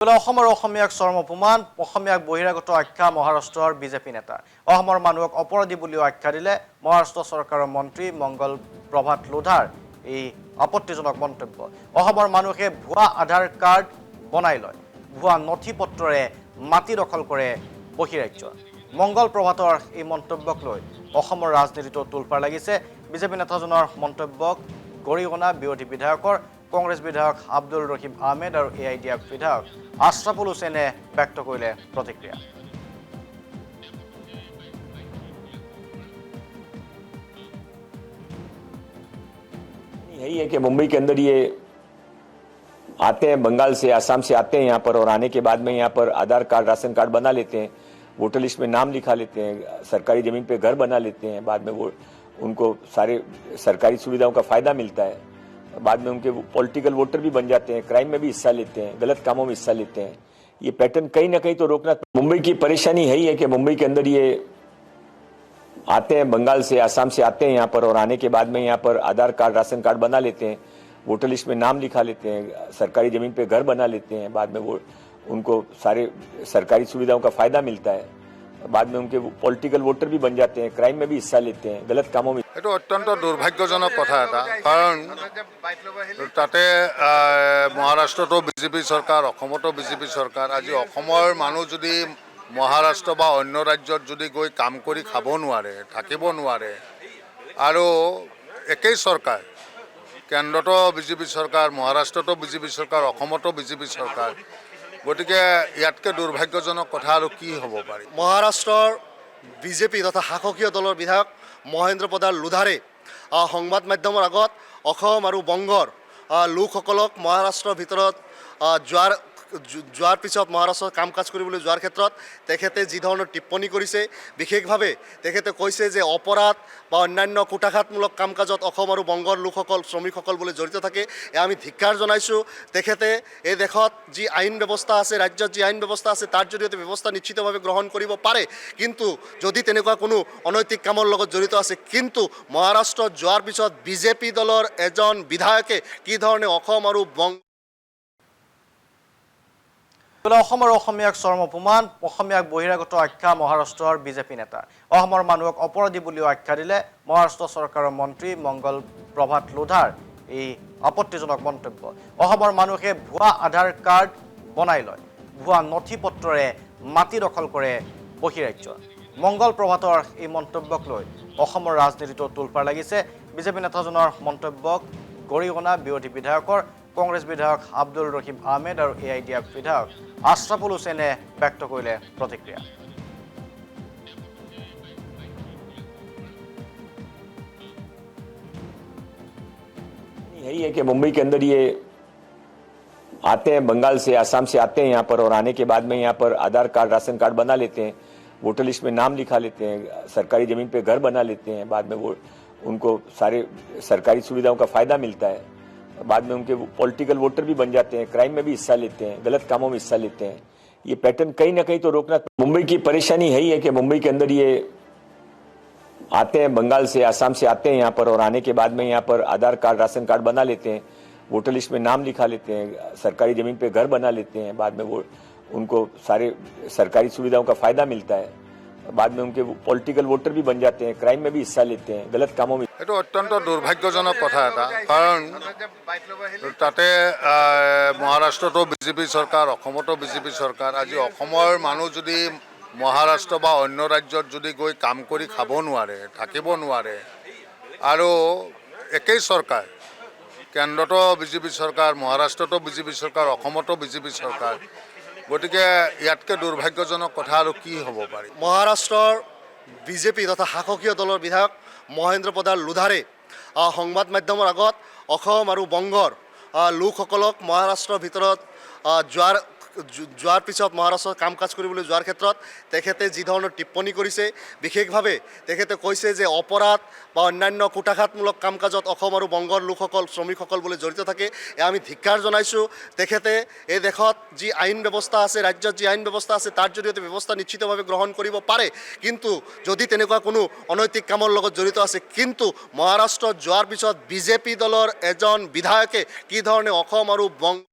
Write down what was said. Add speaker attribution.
Speaker 1: অসমীয়াক চৰম অপমান অসমীয়াক বহিৰাগত আখ্যা মহাৰাষ্ট্ৰৰ বিজেপি নেতা অসমৰ মানুহক অপৰাধী বুলিও আখ্যা দিলে মহাৰাষ্ট্ৰ চৰকাৰৰ মন্ত্ৰী মংগল প্ৰভাত লোধাৰ এই আপত্তিজনক মন্তব্য। অসমৰ মানুহে ভুৱা আধাৰ কাৰ্ড বনাই লয়, ভুৱা নথি পত্ৰৰে মাটি দখল কৰে বহিৰাজ্য। মংগল প্ৰভাতৰ এই মন্তব্যক লৈ অসমৰ ৰাজনীতিটো তোলপাৰ লাগিছে। বিজেপি নেতাজনৰ মন্তব্যক গৰিহণা বিৰোধী বিধায়কৰ কংগ্ৰেছ বিধায়ক আব্দুল ৰহিম আহমেদ আৰু AIDF বিধায়ক আশৰাফুল হুছেইনে ব্যক্ত কৰিলে প্ৰতিক্ৰিয়া।
Speaker 2: यही है कि मुंबई के अंदर ये आते हैं, बंगाल से आसाम से आते हैं यहाँ पर, और आने के बाद में यहाँ पर आधार कार्ड राशन कार्ड बना लेते हैं, वोटर लिस्ट में नाम लिखा लेते हैं, सरकारी जमीन पे घर बना लेते हैं, बाद में वो उनको सारे सरकारी सुविधाओं का फायदा मिलता है, बाद में उनके पॉलिटिकल वोटर भी बन जाते हैं, क्राइम में भी हिस्सा लेते हैं, गलत कामों में हिस्सा लेते हैं। ये पैटर्न कहीं ना कहीं तो रोकना। मुंबई की परेशानी यही है कि मुंबई के अंदर ये आते हैं, बंगाल से आसाम से आते हैं यहाँ पर, और आने के बाद में यहाँ पर आधार कार्ड राशन कार्ड बना लेते हैं, वोटर लिस्ट में नाम लिखा लेते हैं, सरकारी जमीन पे घर बना लेते हैं, बाद में वो उनको सारे सरकारी सुविधाओं का फायदा मिलता है, बाद में उनके पॉलिटिकल वोटर भी बन जाते हैं, क्राइम में भी हिस्सा लेते हैं, गलत कामों में।
Speaker 3: এইটো অত্যন্ত দুৰ্ভাগ্যজনক কথা এটা, কাৰণ তাতে মহাৰাষ্ট্ৰতো বিজেপি চৰকাৰ, অসমতো বিজেপি চৰকাৰ। আজি অসমৰ মানুহ যদি মহাৰাষ্ট্ৰ বা অন্য ৰাজ্যত যদি গৈ কাম কৰি খাব নোৱাৰে, থাকিব নোৱাৰে, আৰু একেই চৰকাৰ, কেন্দ্ৰতো বিজেপি চৰকাৰ, মহাৰাষ্ট্ৰতো বিজেপি চৰকাৰ, অসমতো বিজেপি চৰকাৰ, গতিকে ইয়াতকৈ দুৰ্ভাগ্যজনক কথা আৰু কি হ'ব পাৰে।
Speaker 4: মহাৰাষ্ট্ৰৰ বিজেপি তথা শাসকীয় দলৰ বিধায়ক মহেন্দ্ৰ প্ৰধান লোধাৰে সংবাদ মাধ্যমৰ আগত অসম আৰু বংগৰ লোকসকলক মহাৰাষ্ট্ৰৰ ভিতৰত যোৱাৰ পিছত মহাৰাষ্ট্ৰত কাম কাজ কৰিবলৈ যোৱাৰ ক্ষেত্ৰত তেখেতে যি ধৰণৰ টিপ্পনী কৰিছে, বিশেষভাৱে তেখেতে কৈছে যে অপৰাধ বা অন্যান্য কুটাঘাতমূলক কাম কাজত অসম আৰু বংগৰ লোকসকল, শ্ৰমিকসকল বোলে জড়িত থাকে। এয়া আমি ধিক্কাৰ জনাইছোঁ। তেখেতে এই দেশত যি আইন ব্যৱস্থা আছে, ৰাজ্যত যি আইন ব্যৱস্থা আছে, তাৰ জৰিয়তে ব্যৱস্থা নিশ্চিতভাৱে গ্ৰহণ কৰিব পাৰে, কিন্তু যদি তেনেকুৱা কোনো অনৈতিক কামৰ লগত জড়িত আছে। কিন্তু মহাৰাষ্ট্ৰত যোৱাৰ পিছত বিজেপি দলৰ এজন বিধায়কে কি ধৰণে অসম আৰু বংগ
Speaker 1: অসমীয়াক চৰম অপমান অসমীয়াক বহিৰাগত আখ্যা মহাৰাষ্ট্ৰৰ বিজেপি নেতা অসমৰ মানুহক অপৰাধী বুলিও আখ্যা দিলে মহাৰাষ্ট্ৰ চৰকাৰৰ মন্ত্ৰী মংগল প্ৰভাত লোধাৰ এই আপত্তিজনক মন্তব্য। অসমৰ মানুহে ভুৱা আধাৰ কাৰ্ড বনাই লয়, ভুৱা নথি পত্ৰৰে মাটি দখল কৰে বহিৰাজ্য। মংগল প্ৰভাতৰ এই মন্তব্যক লৈ অসমৰ ৰাজনীতিটো তোলপাৰ লাগিছে। বিজেপি নেতাজনৰ মন্তব্যক গৰিহণা বিৰোধী বিধায়কৰ কংগ্ৰেছ বিধায়ক আব্দুল ৰহিম আহমেদ আৰু AIDF বিধায়ক আশৰাফুল হুছেইনে ব্যক্ত কৰিলে প্ৰতিক্ৰিয়া।
Speaker 2: यही है कि मुंबई के अंदर ये आते हैं, बंगाल से आसाम से आते हैं यहाँ पर, और आने के बाद में यहाँ पर आधार कार्ड राशन कार्ड बना लेते हैं, वोटर लिस्ट में नाम लिखा लेते हैं, सरकारी जमीन पे घर बना लेते हैं, बाद में वो उनको सारे सरकारी सुविधाओं का फायदा मिलता है, बाद में उनके पॉलिटिकल वोटर भी बन जाते हैं, क्राइम में भी हिस्सा लेते हैं, गलत कामों में हिस्सा लेते हैं। ये पैटर्न कहीं ना कहीं तो रोकना। मुंबई की परेशानी यही है कि मुंबई के अंदर ये आते हैं, बंगाल से आसाम से आते हैं यहाँ पर, और आने के बाद में यहाँ पर आधार कार्ड राशन कार्ड बना लेते हैं, वोटर लिस्ट में नाम लिखा लेते हैं, सरकारी जमीन पे घर बना लेते हैं, बाद में वो उनको सारे सरकारी सुविधाओं का फायदा मिलता है, बाद में उनके पॉलिटिकल वोटर भी बन जाते हैं, क्राइम में भी हिस्सा लेते हैं, गलत कामों में।
Speaker 3: এইটো অত্যন্ত দুৰ্ভাগ্যজনক কথা এটা, কাৰণ তাতে মহাৰাষ্ট্ৰতো বিজেপি চৰকাৰ, অসমতো বিজেপি চৰকাৰ। আজি অসমৰ মানুহ যদি মহাৰাষ্ট্ৰ বা অন্য ৰাজ্যত যদি গৈ কাম কৰি খাব নোৱাৰে, থাকিব নোৱাৰে, আৰু একেই চৰকাৰ, কেন্দ্ৰতো বিজেপি চৰকাৰ, মহাৰাষ্ট্ৰতো বিজেপি চৰকাৰ, অসমতো বিজেপি চৰকাৰ, গতিকে ইয়াতকৈ দুৰ্ভাগ্যজনক কথা আৰু কি হ'ব পাৰে।
Speaker 4: মহাৰাষ্ট্ৰৰ বিজেপি তথা শাসকীয় দলৰ বিধায়ক মহেন্দ্ৰ প্ৰধান লোধাৰে সংবাদ মাধ্যমৰ আগত অসম আৰু বংগৰ লোকসকলক মহাৰাষ্ট্ৰৰ ভিতৰত যোৱাৰ পিছত মহাৰাষ্ট্ৰত কাম কাজ কৰিবলৈ যোৱাৰ ক্ষেত্ৰত তেখেতে যি ধৰণৰ টিপ্পনী কৰিছে, বিশেষভাৱে তেখেতে কৈছে যে অপৰাধ বা অন্যান্য কুটাঘাতমূলক কাম কাজত অসম আৰু বংগৰ লোকসকল, শ্ৰমিকসকল বোলে জড়িত থাকে। এয়া আমি ধিক্কাৰ জনাইছোঁ। তেখেতে এই দেশত যি আইন ব্যৱস্থা আছে, ৰাজ্যত যি আইন ব্যৱস্থা আছে, তাৰ জৰিয়তে ব্যৱস্থা নিশ্চিতভাৱে গ্ৰহণ কৰিব পাৰে, কিন্তু যদি তেনেকুৱা কোনো অনৈতিক কামৰ লগত জড়িত আছে। কিন্তু মহাৰাষ্ট্ৰত যোৱাৰ পিছত বিজেপি দলৰ এজন বিধায়কে কি ধৰণে অসম আৰু বংগ